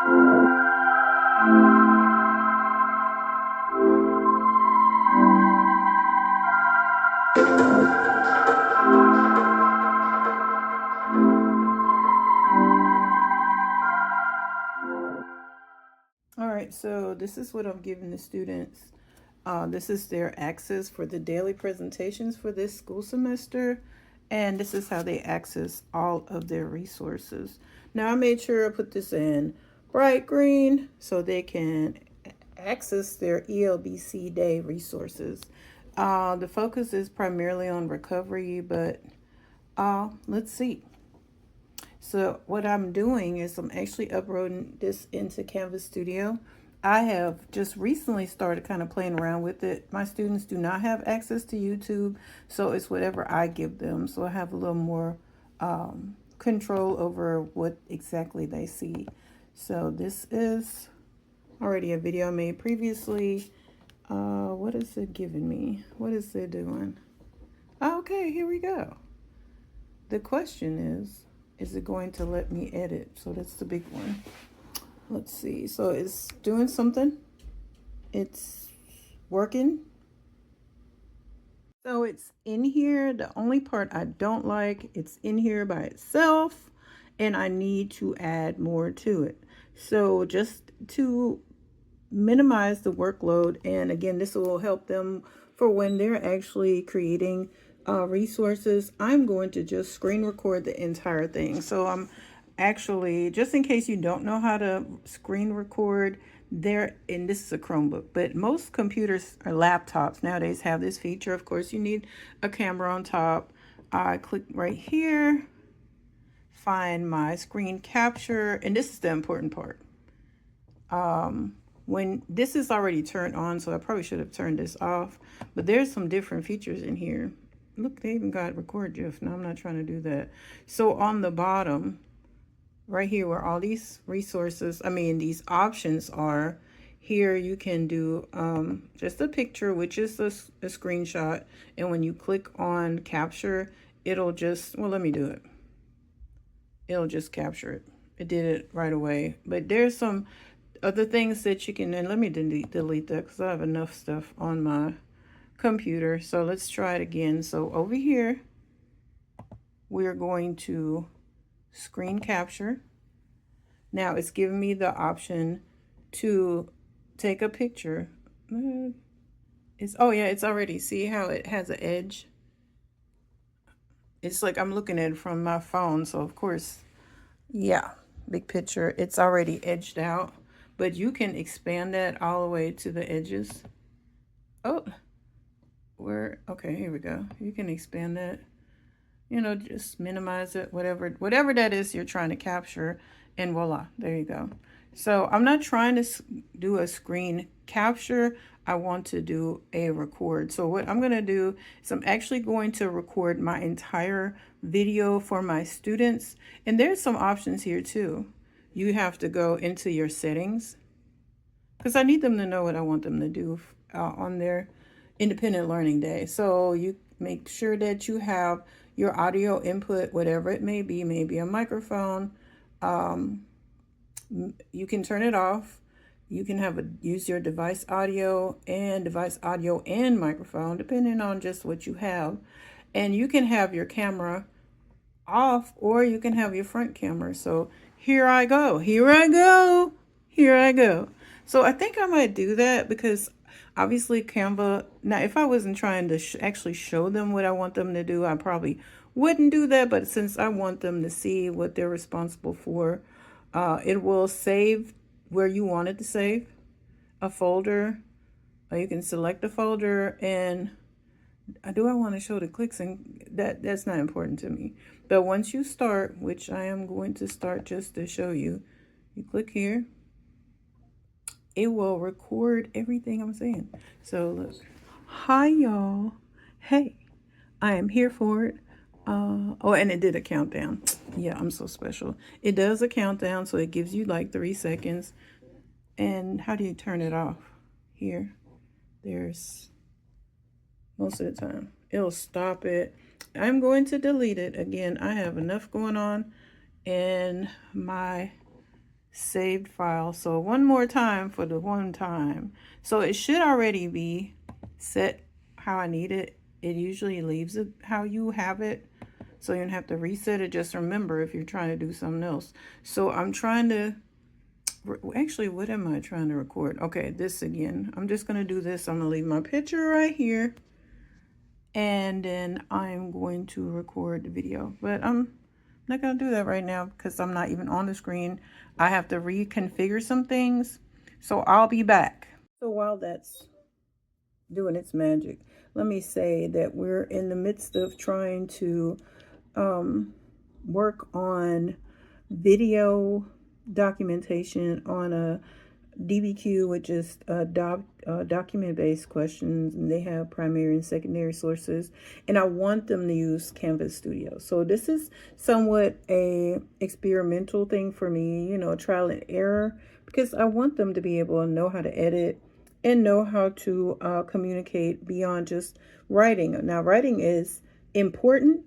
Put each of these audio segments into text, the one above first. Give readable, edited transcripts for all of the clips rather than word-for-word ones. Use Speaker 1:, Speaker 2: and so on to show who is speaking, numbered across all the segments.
Speaker 1: All right, so this is what I'm giving the students. This is their access for the daily presentations for this school semester. And this is how they access all of their resources. Now I made sure I put this in bright green so they can access their ELBC day resources. The focus is primarily on recovery, but let's see. So what I'm doing is I'm actually uploading this into Canvas Studio. I have just recently started kind of playing around with it. My students do not have access to YouTube, so it's whatever I give them. So I have a little more control over what exactly they see. So this is already a video I made previously. What is it giving me? What is it doing? Okay, here we go. The question is it going to let me edit? So that's the big one. Let's see. So it's doing something. It's working. So it's in here. The only part I don't like, it's in here by itself, and I need to add more to it. So just to minimize the workload, and again, this will help them for when they're actually creating resources, I'm going to just screen record the entire thing. So I'm actually, just in case you don't know how to screen record, there, and this is a Chromebook, but most computers or laptops nowadays have this feature. Of course, you need a camera on top. I click right here, find my screen capture, and this is the important part. When this is already turned on, so I probably should have turned this off, but there's some different features in here. Look, they even got record GIF. No, I'm not trying to do that. So on the bottom, right here where all these resources, these options are, here you can do just a picture, which is a screenshot. And when you click on capture, it'll just, well, let me do it. It'll just capture it. It did it right away. But there's some other things that you can, and let me delete that because I have enough stuff on my computer. So let's try it again. So over here, we're going to screen capture. Now it's giving me the option to take a picture. Oh yeah, it's already, see how it has an edge? It's like I'm looking at it from my phone. So of course, yeah, big picture, it's already edged out, but you can expand that all the way to the edges. Oh, okay, here we go. You can expand that, just minimize it, whatever that is you're trying to capture, and voila, there you go. So I'm not trying to do a screen capture. I want to do a record. So what I'm going to do is I'm actually going to record my entire video for my students. And there's some options here too. You have to go into your settings because I need them to know what I want them to do on their independent learning day. So you make sure that you have your audio input, whatever it may be, maybe a microphone. You can turn it off. You can use your device audio and microphone, depending on just what you have. And you can have your camera off, or you can have your front camera. So here I go, here I go, here I go. So I think I might do that because obviously Canva, now if I wasn't trying to actually show them what I want them to do, I probably wouldn't do that. But since I want them to see what they're responsible for, it will save where you want it to save, a folder. You can select a folder, and do I want to show the clicks? And that's not important to me. But once you start, which I am going to start just to show you, you click here, it will record everything I'm saying. So look, hi y'all, hey, I am here for it. Oh, and it did a countdown. Yeah, I'm so special. It does a countdown, so it gives you like 3 seconds. And how do you turn it off? Here, there's, most of the time it'll stop it. I'm going to delete it. Again, I have enough going on in my saved file. So one more time for the one time. So it should already be set how I need it. It usually leaves it how you have it, so you don't have to reset it. Just remember if you're trying to do something else. So I'm trying to, actually, what am I trying to record? Okay, this again. I'm just going to do this. I'm going to leave my picture right here, and then I'm going to record the video. But I'm not going to do that right now because I'm not even on the screen. I have to reconfigure some things. So I'll be back. So while that's doing its magic, let me say that we're in the midst of trying to work on video documentation on a DBQ, which is document-based questions, and they have primary and secondary sources, and I want them to use Canvas Studio. So this is somewhat a experimental thing for me, you know, trial and error, because I want them to be able to know how to edit and know how to communicate beyond just writing. Now, writing is important.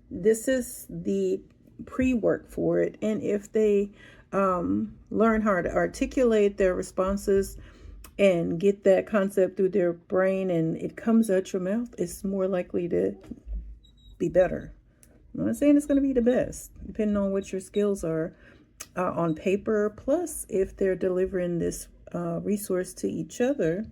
Speaker 1: This is the pre-work for it, and if they learn how to articulate their responses and get that concept through their brain and it comes out your mouth, it's more likely to be better. I'm not saying it's going to be the best, depending on what your skills are on paper. Plus, if they're delivering this resource to each other,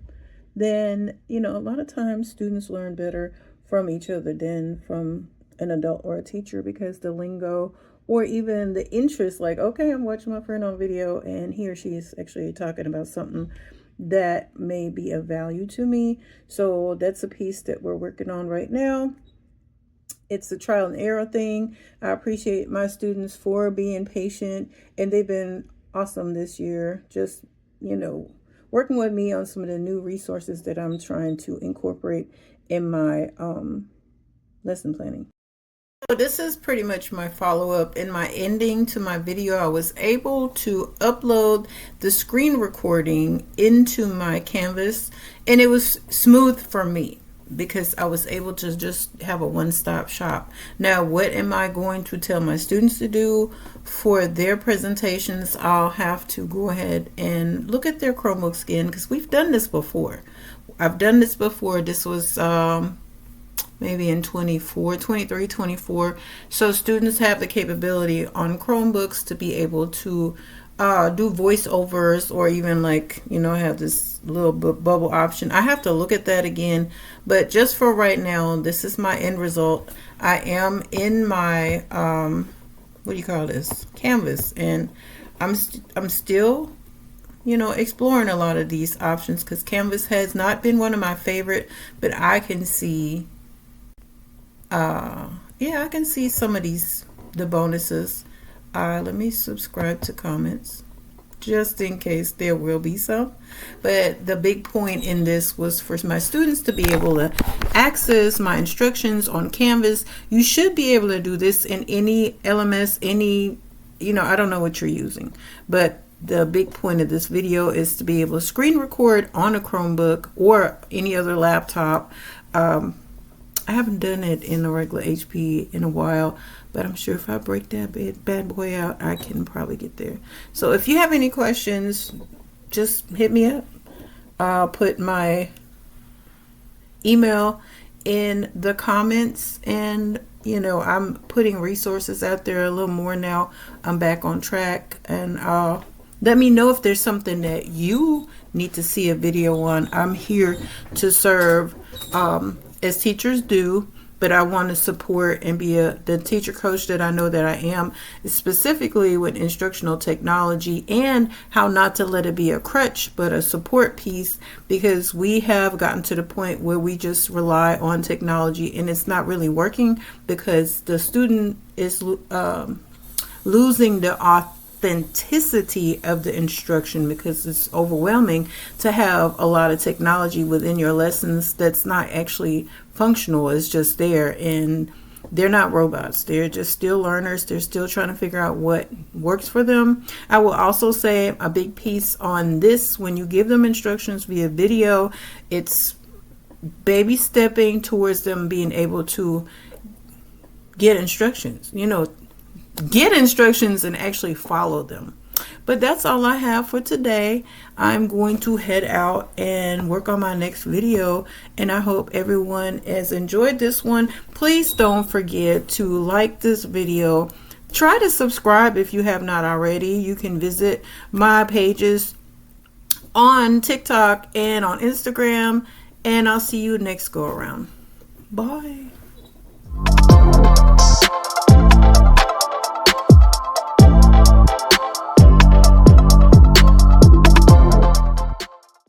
Speaker 1: then, you know, a lot of times students learn better from each other than from an adult or a teacher, because the lingo or even the interest, like, okay, I'm watching my friend on video and he or she is actually talking about something that may be of value to me. So that's a piece that we're working on right now. It's a trial and error thing. I appreciate my students for being patient, and they've been awesome this year, just, you know, working with me on some of the new resources that I'm trying to incorporate in my lesson planning. So this is pretty much my follow-up. In my ending to my video, I was able to upload the screen recording into my Canvas, and it was smooth for me because I was able to just have a one-stop shop. Now, what am I going to tell my students to do for their presentations? I'll have to go ahead and look at their Chromebooks again, because we've done this before. I've done this before. This was maybe in 23, 24. So students have the capability on Chromebooks to be able to do voiceovers, or even, like, you know, have this little bubble option. I have to look at that again, but just for right now, this is my end result. I am in my what do you call this, Canvas, and I'm still, you know, exploring a lot of these options, because Canvas has not been one of my favorite, but I can see yeah, I can see some of the bonuses. Let me subscribe to comments just in case there will be some. But the big point in this was for my students to be able to access my instructions on Canvas. You should be able to do this in any LMS, any, you know, I don't know what you're using, but the big point of this video is to be able to screen record on a Chromebook or any other laptop. I haven't done it in a regular HP in a while, but I'm sure if I break that bad boy out, I can probably get there. So if you have any questions, just hit me up. I'll put my email in the comments, and, you know, I'm putting resources out there a little more now. I'm back on track, and let me know if there's something that you need to see a video on. I'm here to serve, as teachers do, but I want to support and be the teacher coach that I know that I am, specifically with instructional technology, and how not to let it be a crutch, but a support piece, because we have gotten to the point where we just rely on technology and it's not really working, because the student is losing the authenticity of the instruction, because it's overwhelming to have a lot of technology within your lessons that's not actually functional. It's just there, and they're not robots. They're just still learners. They're still trying to figure out what works for them. I will also say a big piece on this: when you give them instructions via video, it's baby stepping towards them being able to get instructions, you know, get instructions and actually follow them. But that's all I have for today. I'm going to head out and work on my next video, and I hope everyone has enjoyed this one. Please don't forget to like this video. Try to subscribe if you have not already. You can visit my pages on TikTok and on Instagram, and I'll see you next go around. Bye.